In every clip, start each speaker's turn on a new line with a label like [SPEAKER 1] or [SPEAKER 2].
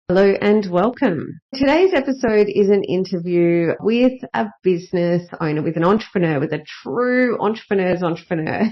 [SPEAKER 1] Hello and welcome. Today's episode is an interview with a business owner, with an entrepreneur, with a true entrepreneur's entrepreneur,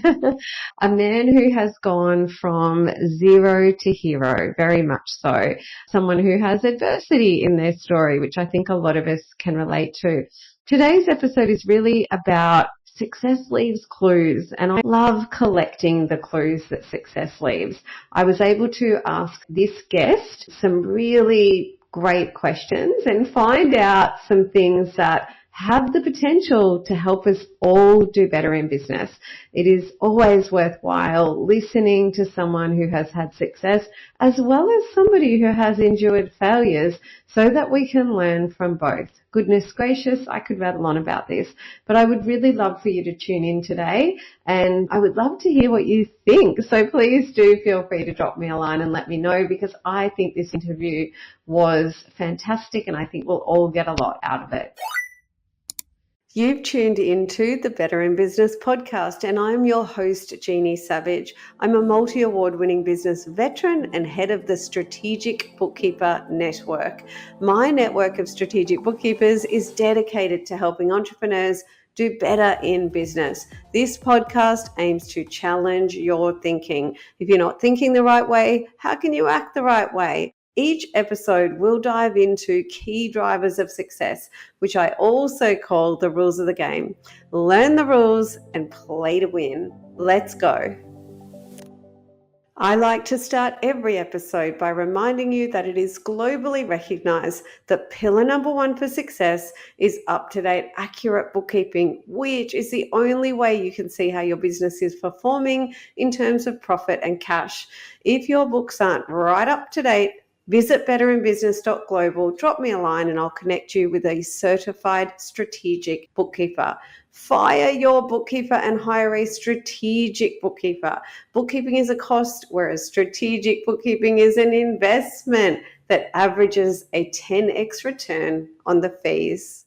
[SPEAKER 1] a man who has gone from zero to hero, very much so. Someone who has adversity in their story, which I think a lot of us can relate to. Today's episode is really about success leaves clues, and I love collecting the clues that success leaves. I was able to ask this guest some really great questions and find out some things that have the potential to help us all do better in business. It is always worthwhile listening to someone who has had success as well as somebody who has endured failures so that we can learn from both. Goodness gracious, I could rattle on about this, but I would really love for you to tune in today, and I would love to hear what you think. So please do feel free to drop me a line and let me know, because I think this interview was fantastic and I think we'll all get a lot out of it. You've tuned into the Better in Business podcast, and I'm your host, Jeannie Savage. I'm a multi-award winning business veteran and head of the Strategic Bookkeeper Network. My network of strategic bookkeepers is dedicated to helping entrepreneurs do better in business. This podcast aims to challenge your thinking. If you're not thinking the right way, how can you act the right way? Each episode will dive into key drivers of success, which I also call the rules of the game. Learn the rules and play to win. Let's go. I like to start every episode by reminding you that it is globally recognized that pillar number one for success is up-to-date, accurate bookkeeping, which is the only way you can see how your business is performing in terms of profit and cash. If your books aren't right up to date, visit betterinbusiness.global, drop me a line and I'll connect you with a certified strategic bookkeeper. Fire your bookkeeper and hire a strategic bookkeeper. Bookkeeping is a cost, whereas strategic bookkeeping is an investment that averages a 10x return on the fees.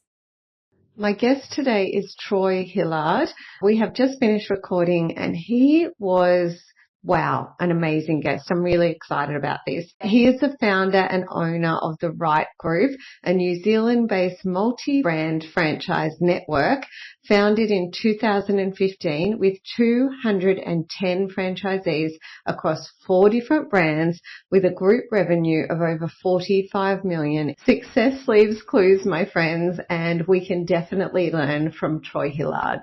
[SPEAKER 1] My guest today is Troy Hillard. We have just finished recording and he was an amazing guest. I'm really excited about this. He is the founder and owner of the Rite Group, a New Zealand-based multi-brand franchise network founded in 2015 with 210 franchisees across 4 different brands with a group revenue of over 45 million. Success leaves clues, my friends, and we can definitely learn from Troy Hillard.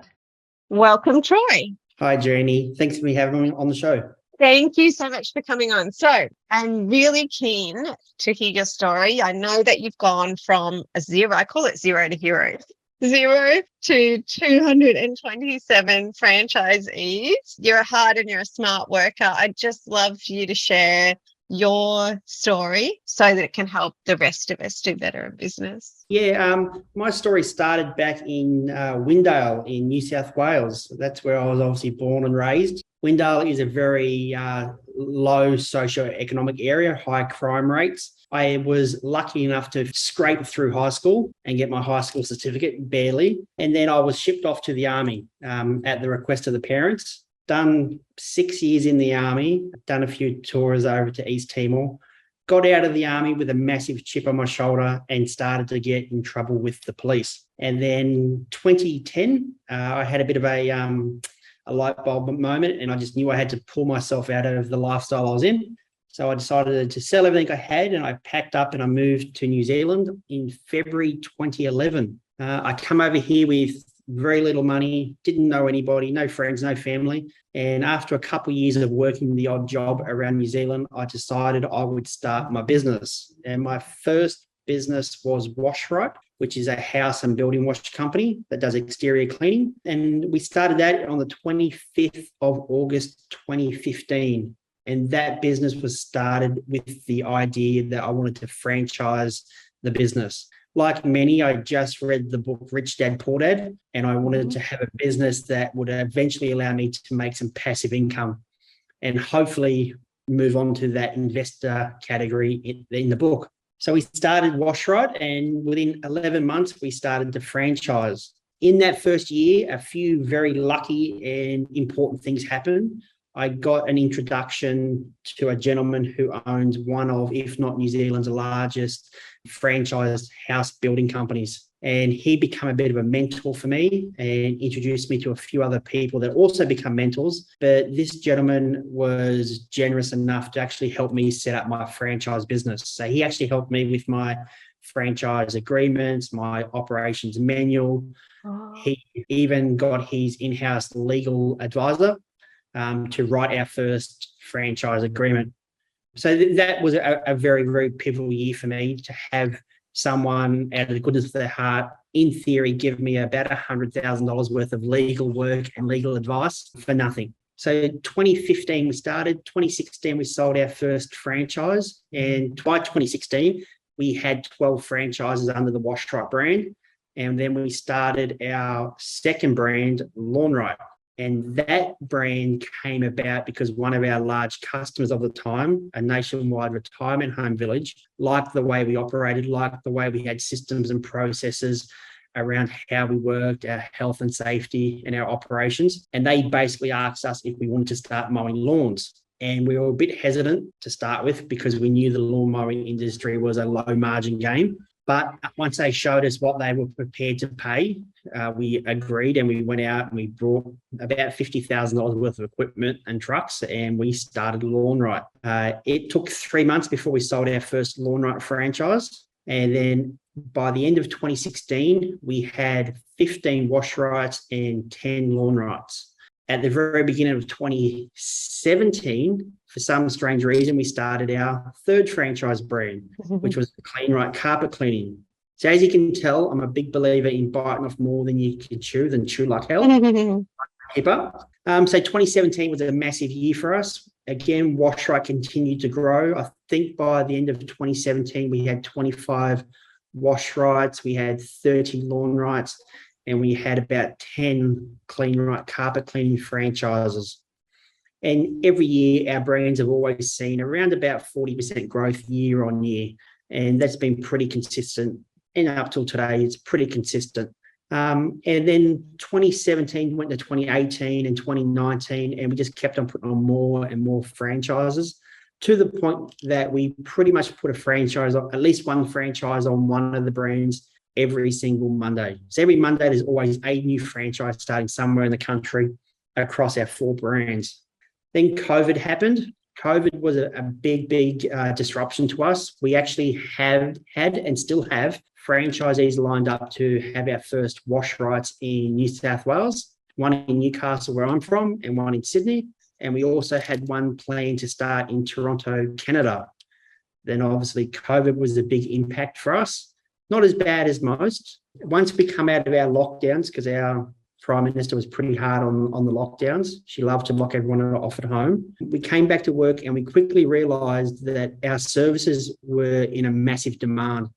[SPEAKER 1] Welcome, Troy.
[SPEAKER 2] Hi, Jeannie. Thanks for having me on the show.
[SPEAKER 1] Thank you so much for coming on. So I'm really keen to hear your story. I know that you've gone from a zero, I call it zero to hero, 0 to 227 franchisees. You're a hard and you're a smart worker. I'd just love for you to share your story so that it can help the rest of us do better in business.
[SPEAKER 2] Yeah, my story started back in Windale in New South Wales. That's where I was obviously born and raised. Windale is a very low socio-economic area, high crime rates. I was lucky enough to scrape through high school and get my high school certificate, barely. And then I was shipped off to the army at the request of the parents. Done 6 years in the army, done a few tours over to East Timor, got out of the army with a massive chip on my shoulder and started to get in trouble with the police. And then 2010, I had a bit of a light bulb moment, and I just knew I had to pull myself out of the lifestyle I was in. So I decided to sell everything I had, and I packed up and I moved to New Zealand in February 2011. I come over here with very little money, didn't know anybody, no friends, no family. And after a couple of years of working the odd job around New Zealand, I decided I would start my business. And my first business was Rite, which is a house and building wash company that does exterior cleaning. And we started that on the 25th of August, 2015. And that business was started with the idea that I wanted to franchise the business. Like many, I just read the book Rich Dad, Poor Dad, and I wanted to have a business that would eventually allow me to make some passive income and hopefully move on to that investor category in the book. So we started Rite, and within 11 months, we started to franchise. In that first year, a few very lucky and important things happened. I got an introduction to a gentleman who owns one of, if not New Zealand's largest franchise house building companies. And he became a bit of a mentor for me and introduced me to a few other people that also become mentors. But this gentleman was generous enough to actually help me set up my franchise business. So he actually helped me with my franchise agreements, my operations manual. Oh. He even got his in-house legal advisor to write our first franchise agreement. So that was a very, very pivotal year for me to have someone out of the goodness of their heart, in theory, give me about $100,000 worth of legal work and legal advice for nothing. So 2015 we started, 2016 we sold our first franchise, and by 2016 we had 12 franchises under the Rite brand, and then we started our second brand, Rite. And that brand came about because one of our large customers of the time, a nationwide retirement home village, liked the way we operated, liked the way we had systems and processes around how we worked, our health and safety and our operations. And they basically asked us if we wanted to start mowing lawns. And we were a bit hesitant to start with because we knew the lawn mowing industry was a low margin game. But once they showed us what they were prepared to pay, we agreed, and we went out and we brought about $50,000 worth of equipment and trucks, and we started Rite. It took 3 months before we sold our first Rite franchise. And then by the end of 2016, we had 15 Rites and 10 Rites. At the very beginning of 2017, for some strange reason, we started our third franchise brand, which was Clean Right Carpet Cleaning. So as you can tell, I'm a big believer in biting off more than you can chew, than chew like hell. Keep up. So 2017 was a massive year for us. Again, Right continued to grow. I think by the end of 2017, we had 25 Rites, we had 30 Rites, and we had about 10 Clean Right Carpet Cleaning franchises. And every year, our brands have always seen around about 40% growth year on year. And that's been pretty consistent. And up till today, it's pretty consistent. And then 2017 went to 2018 and 2019, and we just kept on putting on more and more franchises, to the point that we pretty much put a franchise, at least one franchise on one of the brands every single Monday. So every Monday, there's always a new franchise starting somewhere in the country across our 4 brands. Then COVID happened. COVID was a big disruption to us. We actually have had and still have franchisees lined up to have our first Rites in New South Wales, one in Newcastle where I'm from, and one in Sydney. And we also had one planned to start in Toronto, Canada. Then obviously COVID was a big impact for us. Not as bad as most. Once we come out of our lockdowns, because our Prime Minister was pretty hard on the lockdowns. She loved to lock everyone off at home. We came back to work and we quickly realised that our services were in a massive demand.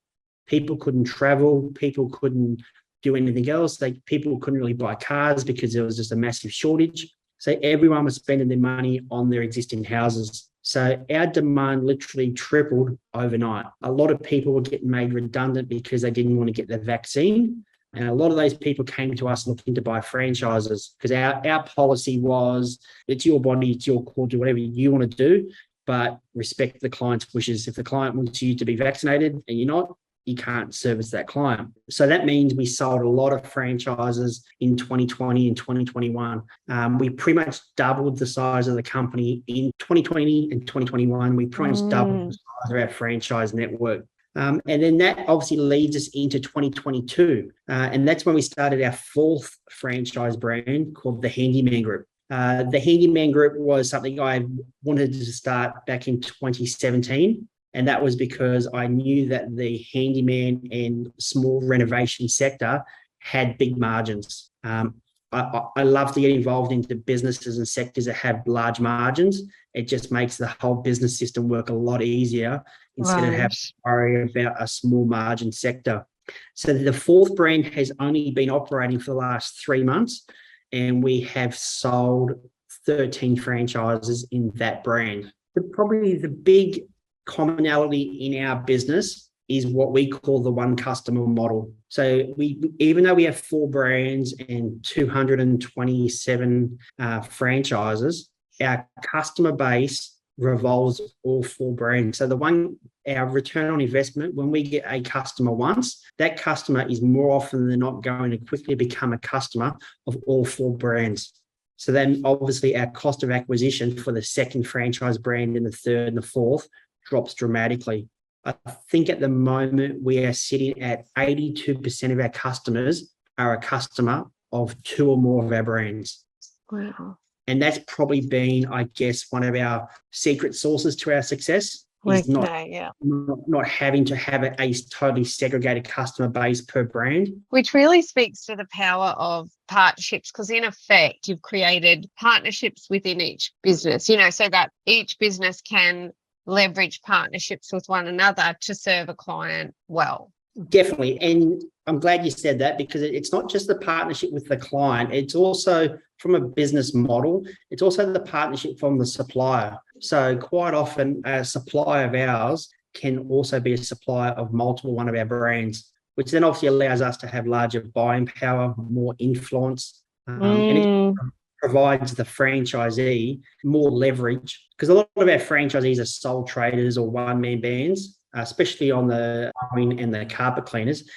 [SPEAKER 2] People couldn't travel. People couldn't do anything else. People couldn't really buy cars because there was just a massive shortage. So everyone was spending their money on their existing houses. So our demand literally tripled overnight. A lot of people were getting made redundant because they didn't want to get the vaccine. And a lot of those people came to us looking to buy franchises, because our policy was, it's your body, it's your call, do whatever you want to do, but respect the client's wishes. If the client wants you to be vaccinated and you're not, you can't service that client. So that means we sold a lot of franchises in 2020 and 2021. We pretty much doubled the size of the company in 2020 and 2021. We pretty much doubled the size of our franchise network. And then that obviously leads us into 2022. And that's when we started our 4th franchise brand called the Handyman Group. The Handyman Group was something I wanted to start back in 2017. And that was because I knew that the handyman and small renovation sector had big margins. I love to get involved into businesses and sectors that have large margins. It just makes the whole business system work a lot easier instead of having to worry about a small margin sector. So the 4th brand has only been operating for the last 3 months, and we have sold 13 franchises in that brand. Probably the big commonality in our business is what we call the one customer model. So even though we have 4 brands and 227 franchises, our customer base revolves all 4 brands. So our return on investment, when we get a customer once, that customer is more often than not going to quickly become a customer of all 4 brands. So then obviously our cost of acquisition for the second franchise brand and the third and the fourth drops dramatically. I think at the moment we are sitting at 82% of our customers are a customer of 2 or more of our brands.
[SPEAKER 1] Wow.
[SPEAKER 2] And that's probably been, I guess, one of our secret sources to our success is not having to have a totally segregated customer base per brand.
[SPEAKER 1] Which really speaks to the power of partnerships, because in effect, you've created partnerships within each business, so that each business can leverage partnerships with one another to serve a client well.
[SPEAKER 2] Definitely. And I'm glad you said that, because it's not just the partnership with the client. It's also from a business model. It's also the partnership from the supplier. So quite often a supplier of ours can also be a supplier of multiple one of our brands, which then obviously allows us to have larger buying power, more influence, and it provides the franchisee more leverage, because a lot of our franchisees are sole traders or one-man bands, especially on the mowing and the carpet cleaners.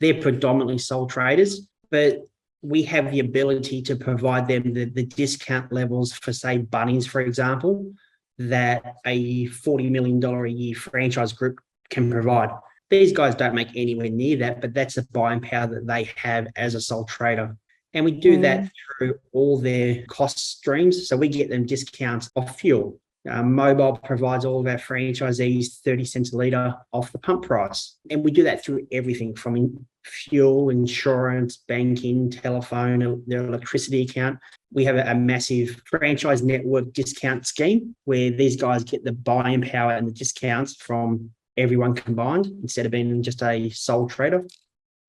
[SPEAKER 2] They're predominantly sole traders, but we have the ability to provide them the discount levels for, say, Bunnings, for example, that a $40 million a year franchise group can provide. These guys don't make anywhere near that, but that's the buying power that they have as a sole trader. And we do that through all their cost streams. So we get them discounts off fuel. Mobile provides all of our franchisees 30 cents a litre off the pump price. And we do that through everything from fuel, insurance, banking, telephone, their electricity account. We have a massive franchise network discount scheme where these guys get the buying power and the discounts from everyone combined instead of being just a sole trader.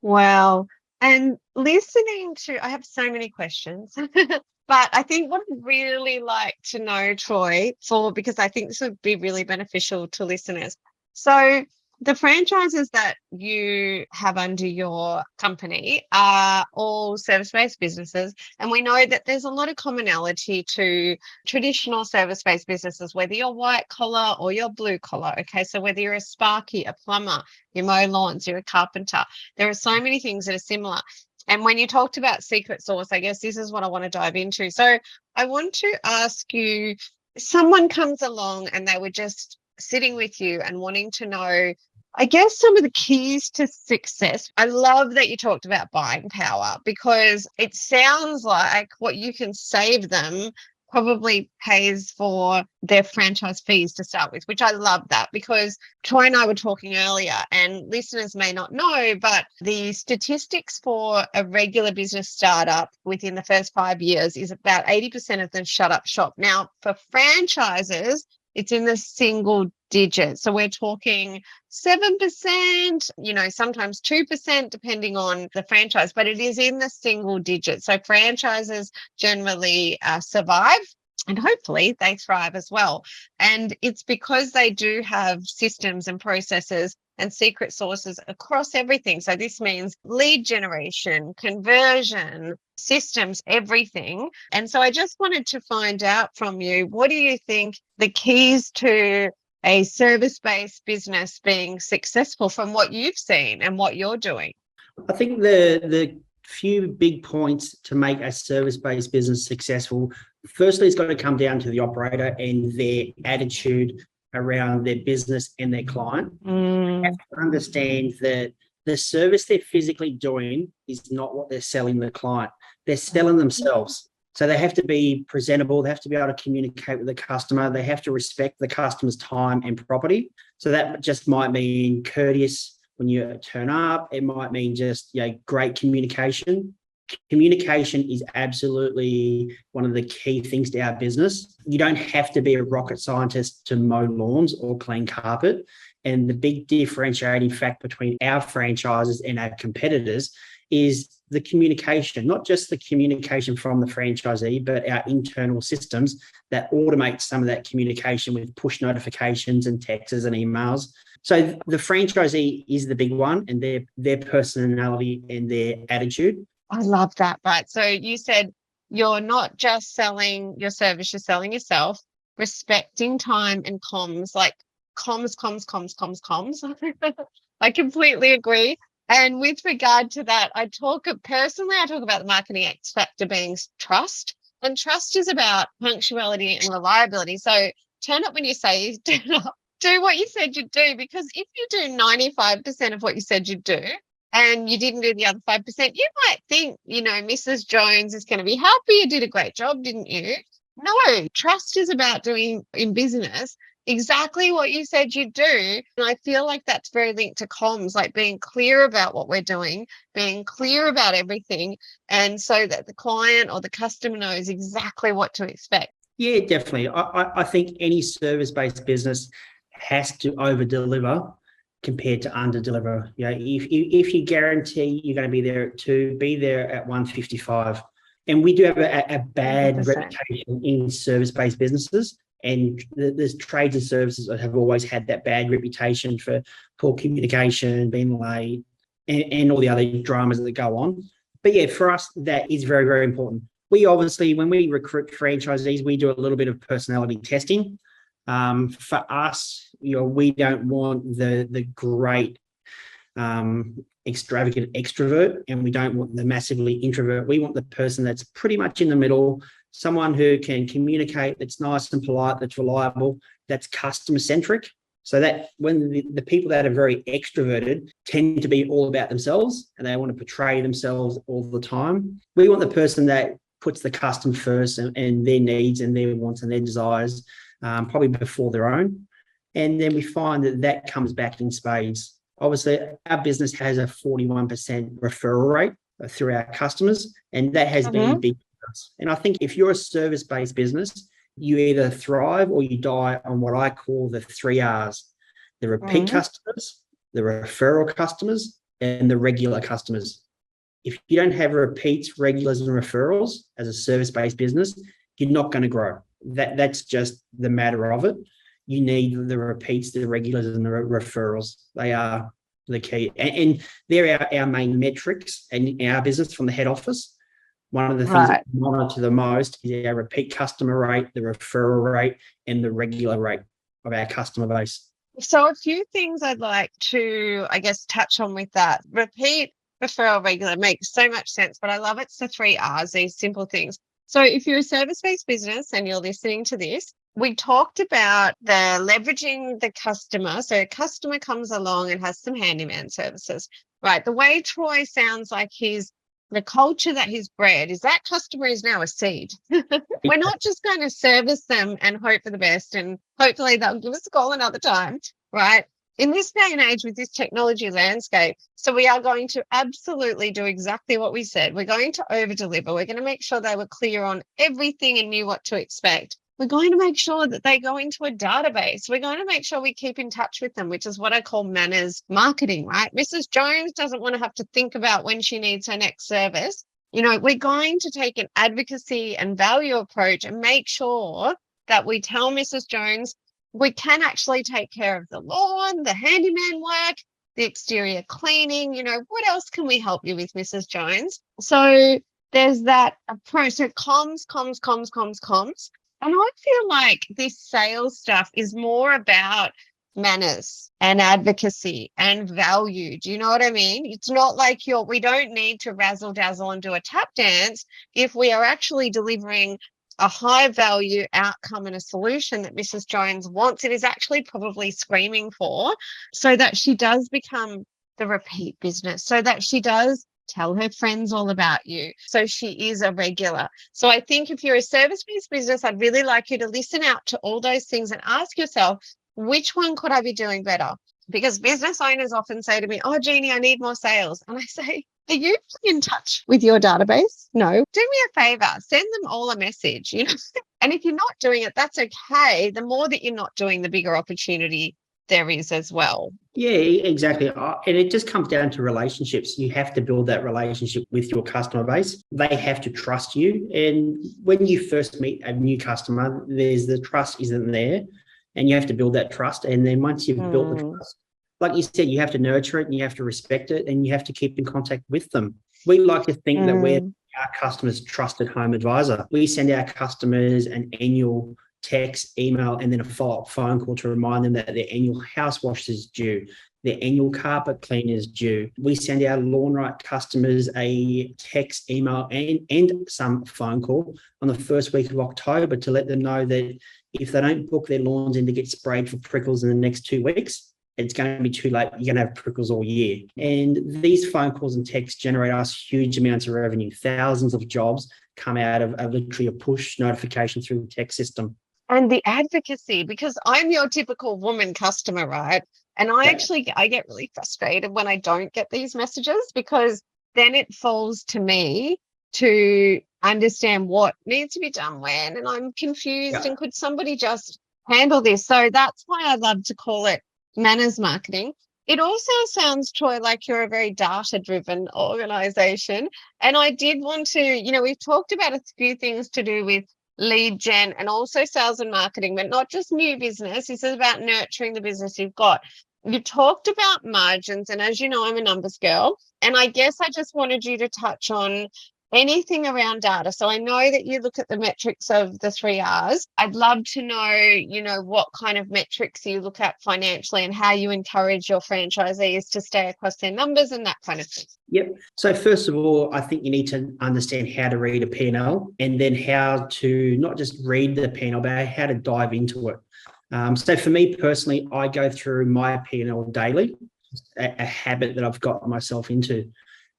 [SPEAKER 1] Wow. And listening to, I have so many questions. But I think what I'd really like to know, Troy, because I think this would be really beneficial to listeners. So the franchises that you have under your company are all service-based businesses. And we know that there's a lot of commonality to traditional service-based businesses, whether you're white collar or you're blue collar. Okay, so whether you're a sparky, a plumber, you mow lawns, you're a carpenter, there are so many things that are similar. And when you talked about secret sauce, I guess this is what I want to dive into. So I want to ask you, someone comes along and they were just sitting with you and wanting to know, I guess, some of the keys to success. I love that you talked about buying power, because it sounds like what you can save them probably pays for their franchise fees to start with, which I love that, because Troy and I were talking earlier, and listeners may not know, but the statistics for a regular business startup within the first 5 years is about 80% of them shut up shop. Now, for franchises, it's in the single digits. So we're talking 7%, sometimes 2%, depending on the franchise, but it is in the single digits. So franchises generally survive, and hopefully they thrive as well. And it's because they do have systems and processes and secret sources across everything. So this means lead generation, conversion, systems, everything. And so I just wanted to find out from you, what do you think the keys to a service-based business being successful from what you've seen and what you're doing?
[SPEAKER 2] I think the few big points to make a service-based business successful, firstly, it's got to come down to the operator and their attitude around their business and their client. They have to understand that the service they're physically doing is not what they're selling the client. They're selling themselves. So they have to be presentable. They have to be able to communicate with the customer. They have to respect the customer's time and property. So that just might mean courteous when you turn up. It might mean just great communication. Communication is absolutely one of the key things to our business. You don't have to be a rocket scientist to mow lawns or clean carpet. And the big differentiating fact between our franchises and our competitors is the communication, not just the communication from the franchisee, but our internal systems that automate some of that communication with push notifications and texts and emails. So the franchisee is the big one, and their personality and their attitude.
[SPEAKER 1] I love that. Right. So you said
[SPEAKER 3] You're not just selling your service, you're selling yourself. Respecting time and comms, like comms. I completely agree. And with regard to that, I talk about the marketing X factor being trust. And trust is about punctuality and reliability. So turn up when you say you turn up. Do what you said you'd do, because if you do 95% of what you said you'd do and you didn't do the other 5%, you might think, Mrs. Jones is going to be happy. You did a great job, didn't you? No, trust is about doing in business exactly what you said you'd do. And I feel like that's very linked to comms, like being clear about what we're doing, being clear about everything, and so that the client or the customer knows exactly what to expect.
[SPEAKER 2] Yeah, definitely. I think any service-based business has to over-deliver compared to under-deliver. If you guarantee you're going to be there at 2, be there at 1:55. And we do have a bad
[SPEAKER 3] 100%.
[SPEAKER 2] reputation in service-based businesses, and there's trades and services that have always had that bad reputation for poor communication, being late, and all the other dramas that go on. But yeah, for us, that is very, very important. We obviously, when we recruit franchisees, we do a little bit of personality testing. For us, we don't want the great extravagant extrovert, and we don't want the massively introvert. We want the person that's pretty much in the middle, someone who can communicate, that's nice and polite, that's reliable, that's customer centric. So that when the people that are very extroverted tend to be all about themselves and they want to portray themselves all the time. We want the person that puts the customer first and their needs and their wants and their desires probably before their own. And then we find that comes back in spades. Obviously, our business has a 41% referral rate through our customers, and that has been big for us. And I think if you're a service-based business, you either thrive or you die on what I call the 3 R's: the repeat customers, the referral customers, and the regular customers. If you don't have repeats, regulars, and referrals as a service-based business, you're not going to grow. That's just the matter of it. You need the repeats, the regulars, and the referrals. They are the key. And they're our main metrics in our business from the head office. One of the things that we monitor the most is our repeat customer rate, the referral rate, and the regular rate of our customer base.
[SPEAKER 3] So a few things I'd like to, touch on with that. Repeat, referral, regular makes so much sense, but I love it's the 3 R's, these simple things. So if you're a service-based business and you're listening to this, we talked about the leveraging the customer. So a customer comes along and has some handyman services, right? The way Troy sounds like the culture that he's bred is that customer is now a seed. We're not just going to service them and hope for the best and hopefully they'll give us a call another time, right? In this day and age with this technology landscape, so we are going to absolutely do exactly what we said. We're going to over-deliver. We're going to make sure they were clear on everything and knew what to expect. We're going to make sure that they go into a database. We're going to make sure we keep in touch with them, which is what I call manners marketing, right? Mrs. Jones doesn't want to have to think about when she needs her next service. We're going to take an advocacy and value approach and make sure that we tell Mrs. Jones we can actually take care of the lawn, the handyman work, the exterior cleaning. What else can we help you with, Mrs. Jones? So there's that approach. So comms. And I feel like this sales stuff is more about manners and advocacy and value. Do you know what I mean? It's not like we don't need to razzle dazzle and do a tap dance if we are actually delivering a high value outcome and a solution that Mrs. Jones wants and is actually probably screaming for, so that she does become the repeat business, so that she does tell her friends all about you, so she is a regular. So I think if you're a service-based business, I'd really like you to listen out to all those things and ask yourself, which one could I be doing better? Because business owners often say to me, oh, Jeannie, I need more sales. And I say, are you in touch with your database? No. Do me a favor, send them all a message. And if you're not doing it, that's okay. The more that you're not doing, the bigger opportunity there is as well.
[SPEAKER 2] Yeah, exactly. And it just comes down to relationships. You have to build that relationship with your customer base. They have to trust you. And when you first meet a new customer, the trust isn't there, and you have to build that trust. And then once you've built the trust, like you said, you have to nurture it and you have to respect it and you have to keep in contact with them. We like to think that we're our customers' trusted home advisor. We send our customers an annual text, email, and then a follow-up phone call to remind them that their annual house wash is due, their annual carpet clean is due. We send our Lawn Right customers a text, email, and some phone call on the first week of October to let them know that if they don't book their lawns in to get sprayed for prickles in the next 2 weeks, it's going to be too late. You're going to have prickles all year. And these phone calls and texts generate us huge amounts of revenue. Thousands of jobs come out of literally a push notification through the text system.
[SPEAKER 3] And the advocacy, because I'm your typical woman customer, right? And I get really frustrated when I don't get these messages, because then it falls to me to understand what needs to be done when, and I'm confused. And could somebody just handle this? So that's why I love to call it manners marketing. It also sounds, Troy, like you're a very data-driven organization. And I did want to, we've talked about a few things to do with lead gen and also sales and marketing, but not just new business. This is about nurturing the business you've got. You talked about margins, and as you know, I'm a numbers girl. And I guess I just wanted you to touch on anything around data. So I know that you look at the metrics of the 3 R's. I'd love to know, what kind of metrics you look at financially and how you encourage your franchisees to stay across their numbers and that kind of thing.
[SPEAKER 2] Yep. So first of all, I think you need to understand how to read a P&L, and then how to not just read the P&L, but how to dive into it. So for me personally, I go through my P&L daily, a habit that I've got myself into.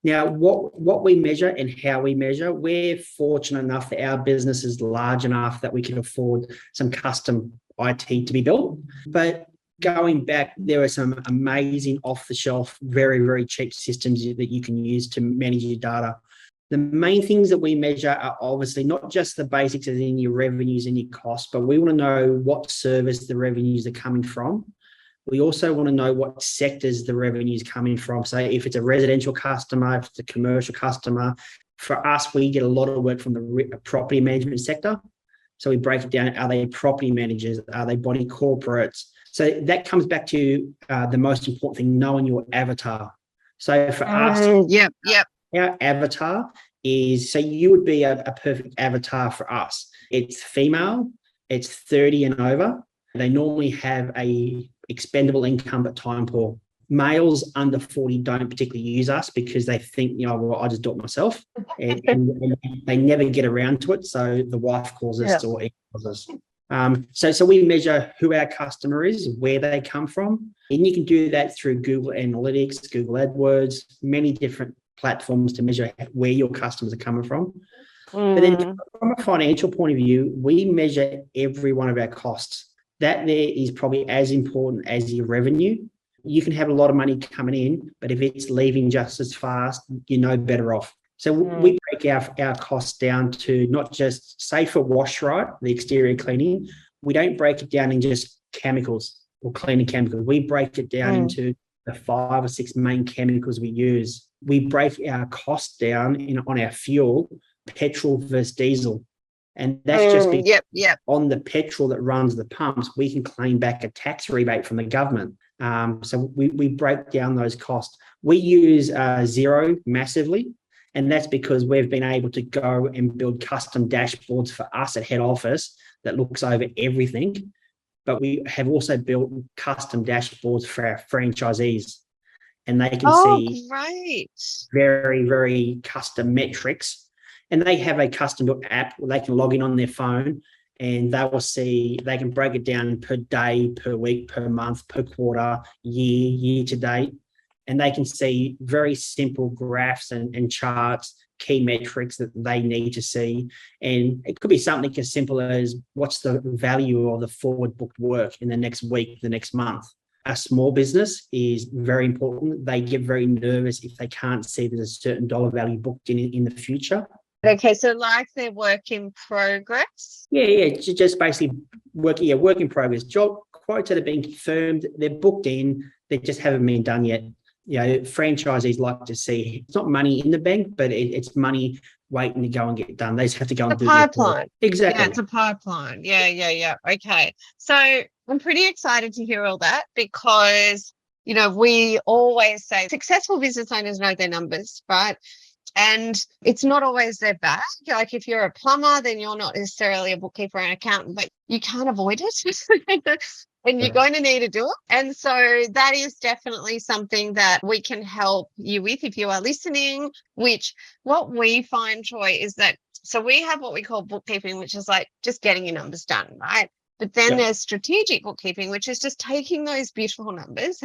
[SPEAKER 2] Now, what we measure and how we measure, we're fortunate enough that our business is large enough that we can afford some custom IT to be built. But going back, there are some amazing off-the-shelf, very, very cheap systems that you can use to manage your data. The main things that we measure are obviously not just the basics as in your revenues and your costs, but we want to know what service the revenues are coming from. We also want to know what sectors the revenue is coming from. So if it's a residential customer, if it's a commercial customer, for us, we get a lot of work from the property management sector. So we break it down. Are they property managers? Are they body corporates? So that comes back to the most important thing, knowing your avatar. So for us, our avatar is, so you would be a perfect avatar for us. It's female, it's 30 and over. They normally have a expendable income but time poor. Males under 40 don't particularly use us because they think, I just do it myself, and they never get around to it. So the wife calls us or he calls us. So we measure who our customer is, where they come from, and you can do that through Google Analytics, Google AdWords, many different platforms to measure where your customers are coming from. But then from a financial point of view, we measure every one of our costs. That there is probably as important as your revenue. You can have a lot of money coming in, but if it's leaving just as fast, you're no better off. So we break our costs down to not just, say for Wash Right, the exterior cleaning, we don't break it down in just chemicals or cleaning chemicals. We break it down into the 5 or 6 main chemicals we use. We break our costs down on our fuel, petrol versus diesel. And that's just because on the petrol that runs the pumps, we can claim back a tax rebate from the government. So we break down those costs. We use Xero massively, and that's because we've been able to go and build custom dashboards for us at head office that looks over everything. But we have also built custom dashboards for our franchisees, and they can see very, very custom metrics. And they have a custom built app where they can log in on their phone, and they will see, they can break it down per day, per week, per month, per quarter, year to date. And they can see very simple graphs and charts, key metrics that they need to see. And it could be something as simple as, what's the value of the forward booked work in the next week, the next month? A small business is very important. They get very nervous if they can't see there's a certain dollar value booked in the future.
[SPEAKER 3] Okay, so like their work in progress?
[SPEAKER 2] Yeah, just basically work in progress. Job quotes that are being confirmed, they're booked in, they just haven't been done yet. Franchisees like to see, it's not money in the bank, but it's money waiting to go and get done. They just have to go and do
[SPEAKER 3] the pipeline.
[SPEAKER 2] Exactly.
[SPEAKER 3] Yeah, it's a pipeline. Yeah. Okay. So I'm pretty excited to hear all that, because, we always say successful business owners know their numbers, right? And it's not always their bag. Like if you're a plumber, then you're not necessarily a bookkeeper or an accountant, but you can't avoid it. And you're going to need to do it. And so that is definitely something that we can help you with if you are listening, which what we find, Troy, is that so we have what we call bookkeeping, which is like just getting your numbers done, right? But then there's strategic bookkeeping, which is just taking those beautiful numbers,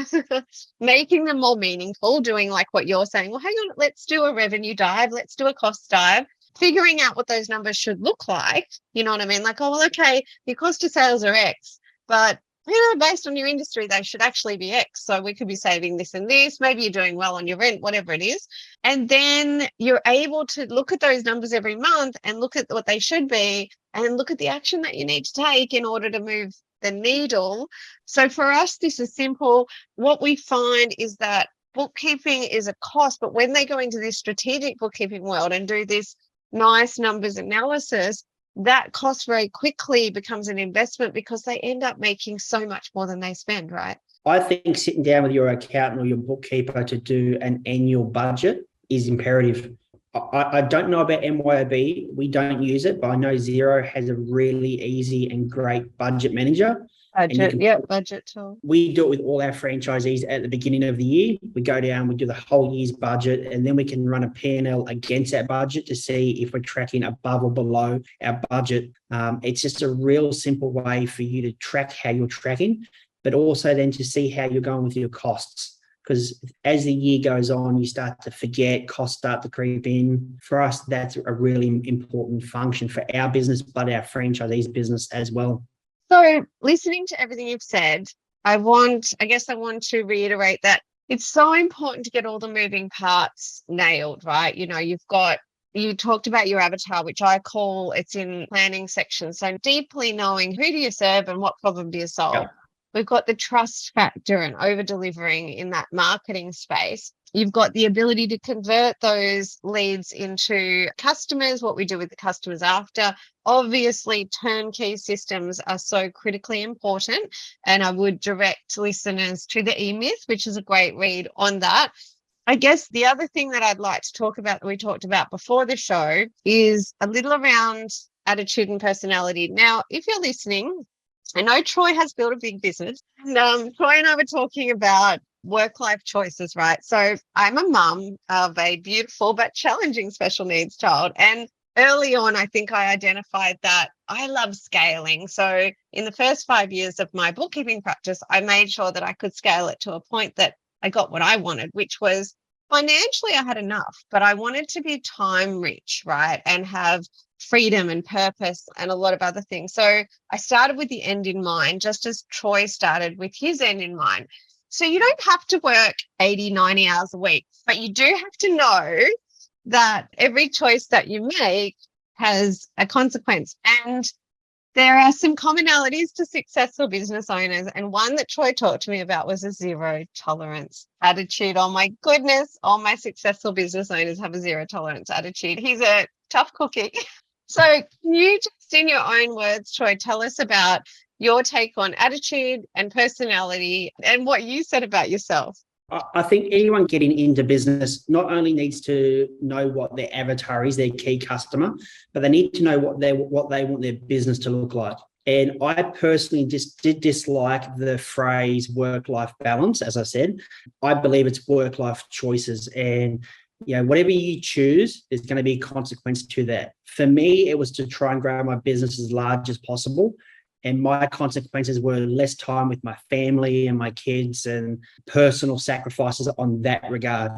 [SPEAKER 3] making them more meaningful, doing like what you're saying. Well, hang on, let's do a revenue dive. Let's do a cost dive, figuring out what those numbers should look like. You know what I mean? Like, oh, well, okay, your cost of sales are X, but based on your industry, they should actually be X. So we could be saving this and this. Maybe you're doing well on your rent, whatever it is. And then you're able to look at those numbers every month and look at what they should be and look at the action that you need to take in order to move the needle. So for us, this is simple. What we find is that bookkeeping is a cost, but when they go into this strategic bookkeeping world and do this nice numbers analysis, that cost very quickly becomes an investment because they end up making so much more than they spend, right?
[SPEAKER 2] I think sitting down with your accountant or your bookkeeper to do an annual budget is imperative. I don't know about MYOB. We don't use it, but I know Xero has a really easy and great budget manager.
[SPEAKER 3] Budget tool.
[SPEAKER 2] We do it with all our franchisees at the beginning of the year. We go down, we do the whole year's budget, and then we can run a P&L against that budget to see if we're tracking above or below our budget. It's just a real simple way for you to track how you're tracking, but also then to see how you're going with your costs. Because as the year goes on, you start to forget, costs start to creep in. For us, that's a really important function for our business, but our franchisees' business as well.
[SPEAKER 3] So listening to everything you've said, I want to reiterate that it's so important to get all the moving parts nailed, right? You know, you talked about your avatar, which I call, it's in planning section. So deeply knowing who do you serve and what problem do you solve? Yep. We've got the trust factor and over delivering in that marketing space. You've got the ability to convert those leads into customers, what we do with the customers after. Obviously, turnkey systems are so critically important. And I would direct listeners to the E-Myth, which is a great read on that. I guess the other thing that I'd like to talk about that we talked about before the show is a little around attitude and personality. Now, if you're listening, I know Troy has built a big business. And Troy and I were talking about work-life choices, right? So I'm a mum of a beautiful but challenging special needs child. And early on, I think I identified that I love scaling. So in the first 5 years of my bookkeeping practice, I made sure that I could scale it to a point that I got what I wanted, which was financially I had enough, but I wanted to be time rich, right? And have freedom and purpose and a lot of other things. So I started with the end in mind, just as Troy started with his end in mind. So you don't have to work 80, 90 hours a week, but you do have to know that every choice that you make has a consequence. And there are some commonalities to successful business owners. And one that Troy talked to me about was a zero tolerance attitude. Oh my goodness, all my successful business owners have a zero tolerance attitude. He's a tough cookie. So can you just, in your own words, Troy, tell us about your take on attitude and personality and what you said about yourself?
[SPEAKER 2] I think anyone getting into business not only needs to know what their avatar is, their key customer, but they need to know what they want their business to look like. And I personally just did dislike the phrase work-life balance. As I said, I believe it's work-life choices, and whatever you choose, there's going to be a consequence to that. For me, it was to try and grow my business as large as possible. And my consequences were less time with my family and my kids and personal sacrifices on that regard.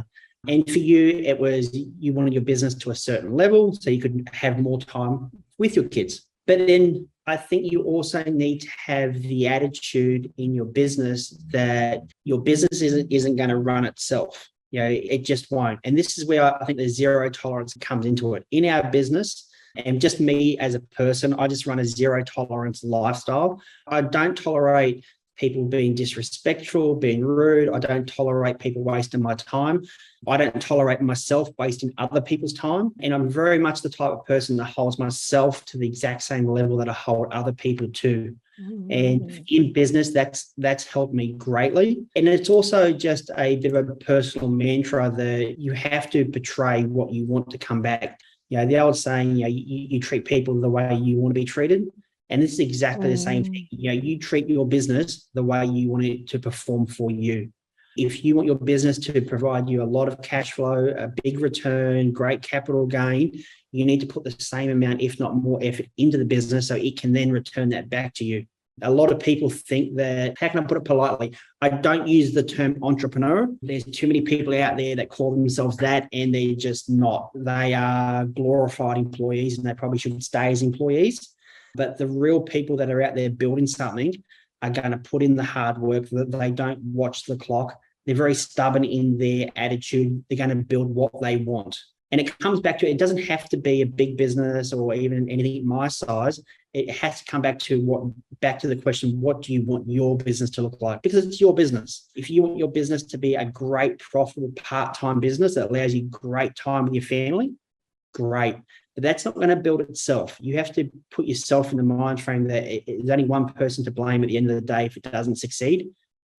[SPEAKER 2] And for you, it was you wanted your business to a certain level so you could have more time with your kids. But then I think you also need to have the attitude in your business that your business isn't going to run itself. It just won't. And this is where I think the zero tolerance comes into it. In our business, and just me as a person, I just run a zero tolerance lifestyle. I don't tolerate people being disrespectful, being rude. I don't tolerate people wasting my time. I don't tolerate myself wasting other people's time. And I'm very much the type of person that holds myself to the exact same level that I hold other people to. And in business, that's helped me greatly. And it's also just a bit of a personal mantra that you have to portray what you want to come back. The old saying, you treat people the way you want to be treated. And this is exactly the same thing. You treat your business the way you want it to perform for you. If you want your business to provide you a lot of cash flow, a big return, great capital gain, you need to put the same amount, if not more effort into the business so it can then return that back to you. A lot of people think that, how can I put it politely? I don't use the term entrepreneur. There's too many people out there that call themselves that, and they're just not. They are glorified employees, and they probably should stay as employees. But the real people that are out there building something are going to put in the hard work. That they don't watch the clock. They're very stubborn in their attitude. They're going to build what they want. And it comes back to, it doesn't have to be a big business or even anything my size. It has to come back to the question, what do you want your business to look like? Because it's your business. If you want your business to be a great, profitable part-time business that allows you great time with your family, great. But that's not going to build itself. You have to put yourself in the mind frame that there's only one person to blame at the end of the day if it doesn't succeed.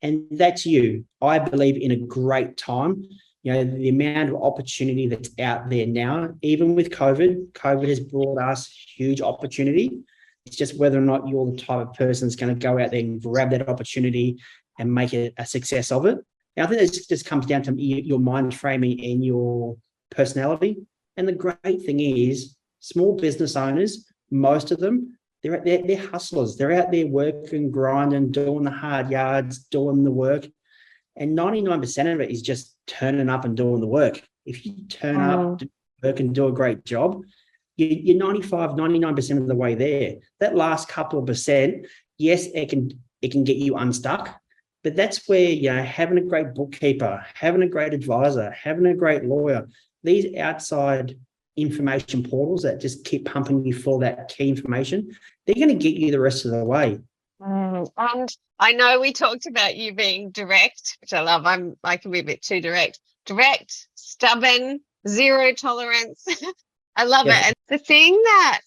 [SPEAKER 2] And that's you. I believe in a great time. The amount of opportunity that's out there now, even with COVID has brought us huge opportunity. It's just whether or not you're the type of person that's going to go out there and grab that opportunity and make it a success of it. And I think this just comes down to your mind framing and your personality. And the great thing is, small business owners, most of them, they're hustlers. They're out there working, grinding, doing the hard yards, doing the work. And 99% of it is just turning up and doing the work. If you turn up, do work and do a great job, you're 95, 99% of the way there. That last couple of percent, yes, it can get you unstuck. But that's where, having a great bookkeeper, having a great advisor, having a great lawyer, these outside information portals that just keep pumping you full of that key information, they're going to get you the rest of the way.
[SPEAKER 3] And I know we talked about you being direct, which I love. I can be a bit too direct, stubborn, zero tolerance. I love it. And the thing that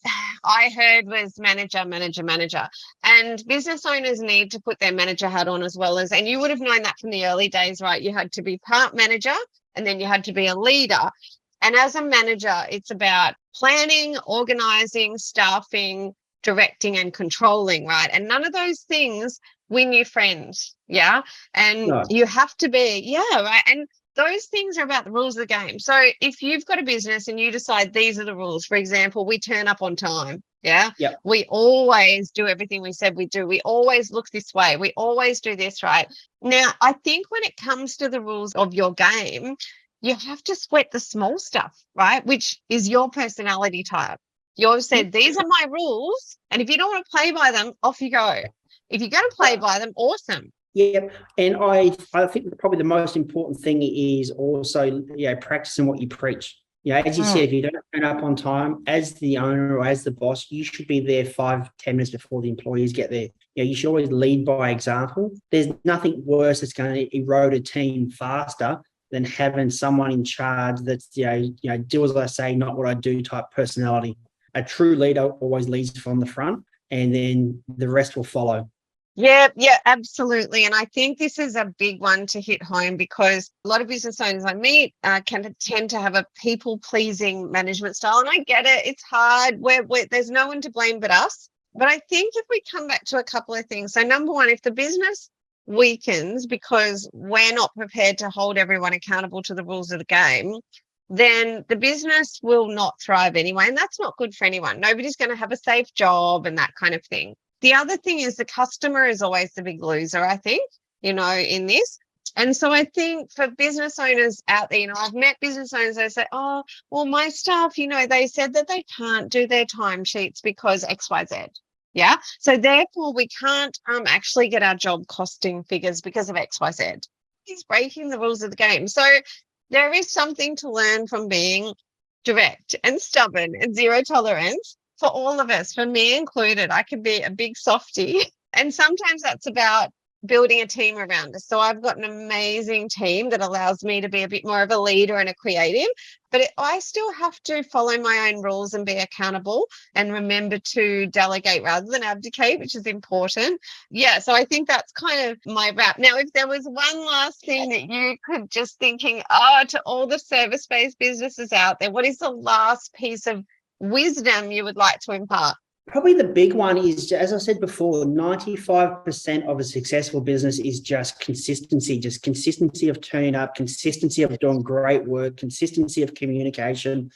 [SPEAKER 3] I heard was manager. And business owners need to put their manager hat on as well and you would have known that from the early days, right? You had to be part manager and then you had to be a leader. And as a manager, it's about planning, organizing, staffing, directing and controlling, right? And none of those things win you friends, yeah? And you have to be, right? And those things are about the rules of the game. So if you've got a business and you decide these are the rules, for example, we turn up on time, we always do everything we said we do. We always look this way. We always do this, right? Now, I think when it comes to the rules of your game, you have to sweat the small stuff, right? Which is your personality type. You've said, these are my rules, and if you don't want to play by them, off you go. If you're going to play by them, awesome.
[SPEAKER 2] Yeah, and I think probably the most important thing is also, practicing what you preach. As you said, if you don't turn up on time, as the owner or as the boss, you should be there 5-10 minutes before the employees get there. You should always lead by example. There's nothing worse that's going to erode a team faster than having someone in charge that's, do as I say, not what I do type personality. A true leader always leads from the front and then the rest will follow.
[SPEAKER 3] Yeah, absolutely. And I think this is a big one to hit home because a lot of business owners I meet can tend to have a people-pleasing management style. And I get it. It's hard. There's no one to blame but us. But I think if we come back to a couple of things. So number one, if the business weakens because we're not prepared to hold everyone accountable to the rules of the game, then the business will not thrive anyway. And that's not good for anyone. Nobody's going to have a safe job and that kind of thing. The other thing is the customer is always the big loser, I think, in this. And so I think for business owners out there, I've met business owners, they say, oh, well, my staff, they said that they can't do their timesheets because X, Y, Z. Yeah. So therefore we can't actually get our job costing figures because of X, Y, Z. He's breaking the rules of the game. So there is something to learn from being direct and stubborn and zero tolerance for all of us, for me included. I can be a big softie. And sometimes that's about building a team around us. So I've got an amazing team that allows me to be a bit more of a leader and a creative, but I still have to follow my own rules and be accountable and remember to delegate rather than abdicate, which is important. Yeah, so I think that's kind of my wrap. Now, if there was one last thing that you could just thinking, to all the service-based businesses out there, what is the last piece of wisdom you would like to impart?
[SPEAKER 2] Probably the big one is, as I said before, 95% of a successful business is just consistency of turning up, consistency of doing great work, consistency of communication,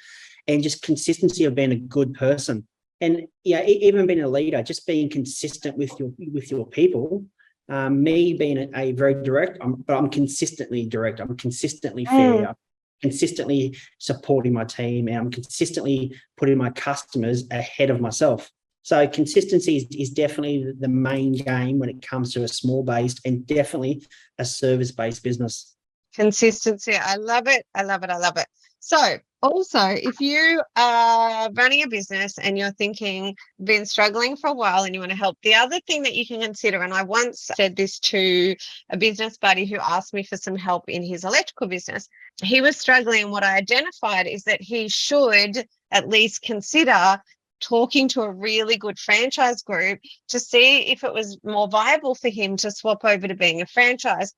[SPEAKER 2] and just consistency of being a good person. And even being a leader, just being consistent with your people. Me being a very direct, but I'm consistently direct. I'm consistently fair. I'm consistently supporting my team, and I'm consistently putting my customers ahead of myself. So consistency is definitely the main game when it comes to a small-based and definitely a service-based business.
[SPEAKER 3] Consistency. I love it. I love it. I love it. So also, if you are running a business and you're thinking, been struggling for a while and you want to help, the other thing that you can consider, and I once said this to a business buddy who asked me for some help in his electrical business. He was struggling, and what I identified is that he should at least consider talking to a really good franchise group to see if it was more viable for him to swap over to being a franchise.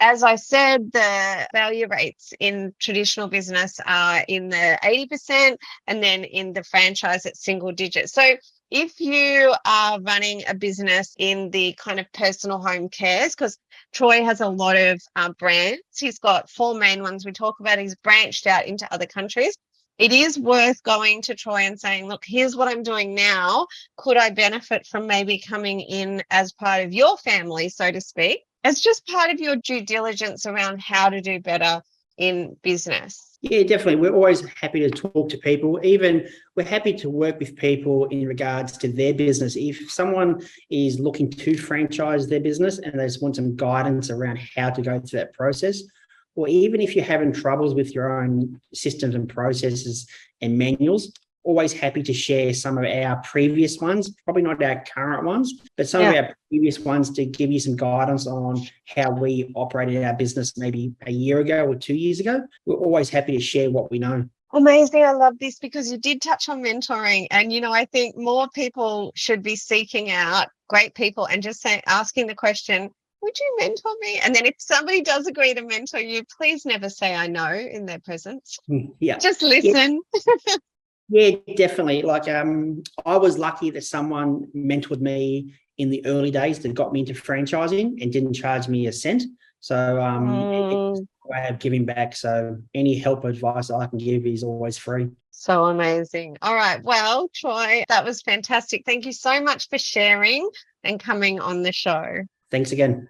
[SPEAKER 3] As I said, the failure rates in traditional business are in the 80%, and then in the franchise it's single digits. So if you are running a business in the kind of personal home cares, because Troy has a lot of brands, he's got 4 main ones we talk about, he's branched out into other countries. It is worth going to Troy and saying, look, here's what I'm doing now. Could I benefit from maybe coming in as part of your family, so to speak? It's just part of your due diligence around how to do better in business.
[SPEAKER 2] Yeah, definitely. We're always happy to talk to people. Even we're happy to work with people in regards to their business. If someone is looking to franchise their business and they just want some guidance around how to go through that process, or even if you're having troubles with your own systems and processes and manuals, always happy to share some of our previous ones, probably not our current ones, but some of our previous ones to give you some guidance on how we operated our business maybe a year ago or 2 years ago. We're always happy to share what we know.
[SPEAKER 3] Amazing. I love this because you did touch on mentoring. And, I think more people should be seeking out great people and just asking the question, would you mentor me? And then if somebody does agree to mentor you, please never say I know in their presence.
[SPEAKER 2] Yeah.
[SPEAKER 3] Just listen.
[SPEAKER 2] Yeah, definitely. Like I was lucky that someone mentored me in the early days that got me into franchising and didn't charge me a cent. So it's a way of giving back. So any help or advice I can give is always free.
[SPEAKER 3] So amazing. All right. Well, Troy, that was fantastic. Thank you so much for sharing and coming on the show.
[SPEAKER 2] Thanks again.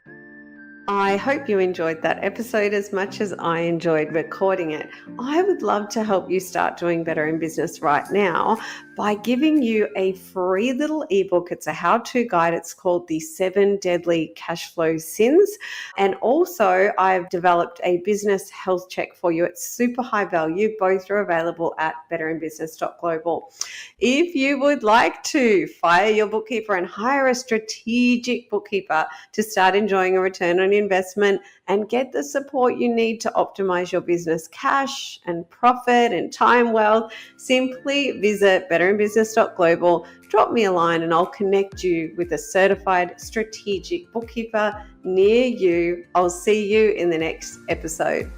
[SPEAKER 1] I hope you enjoyed that episode as much as I enjoyed recording it. I would love to help you start doing better in business right now by giving you a free little ebook. It's a how-to guide. It's called The 7 Deadly Cash Flow Sins. And also I've developed a business health check for you. It's super high value. Both are available at betterinbusiness.global. If you would like to fire your bookkeeper and hire a strategic bookkeeper to start enjoying a return on investment and get the support you need to optimize your business cash and profit and time wealth, simply visit betterinbusiness.global, drop me a line and I'll connect you with a certified strategic bookkeeper near you. I'll see you in the next episode.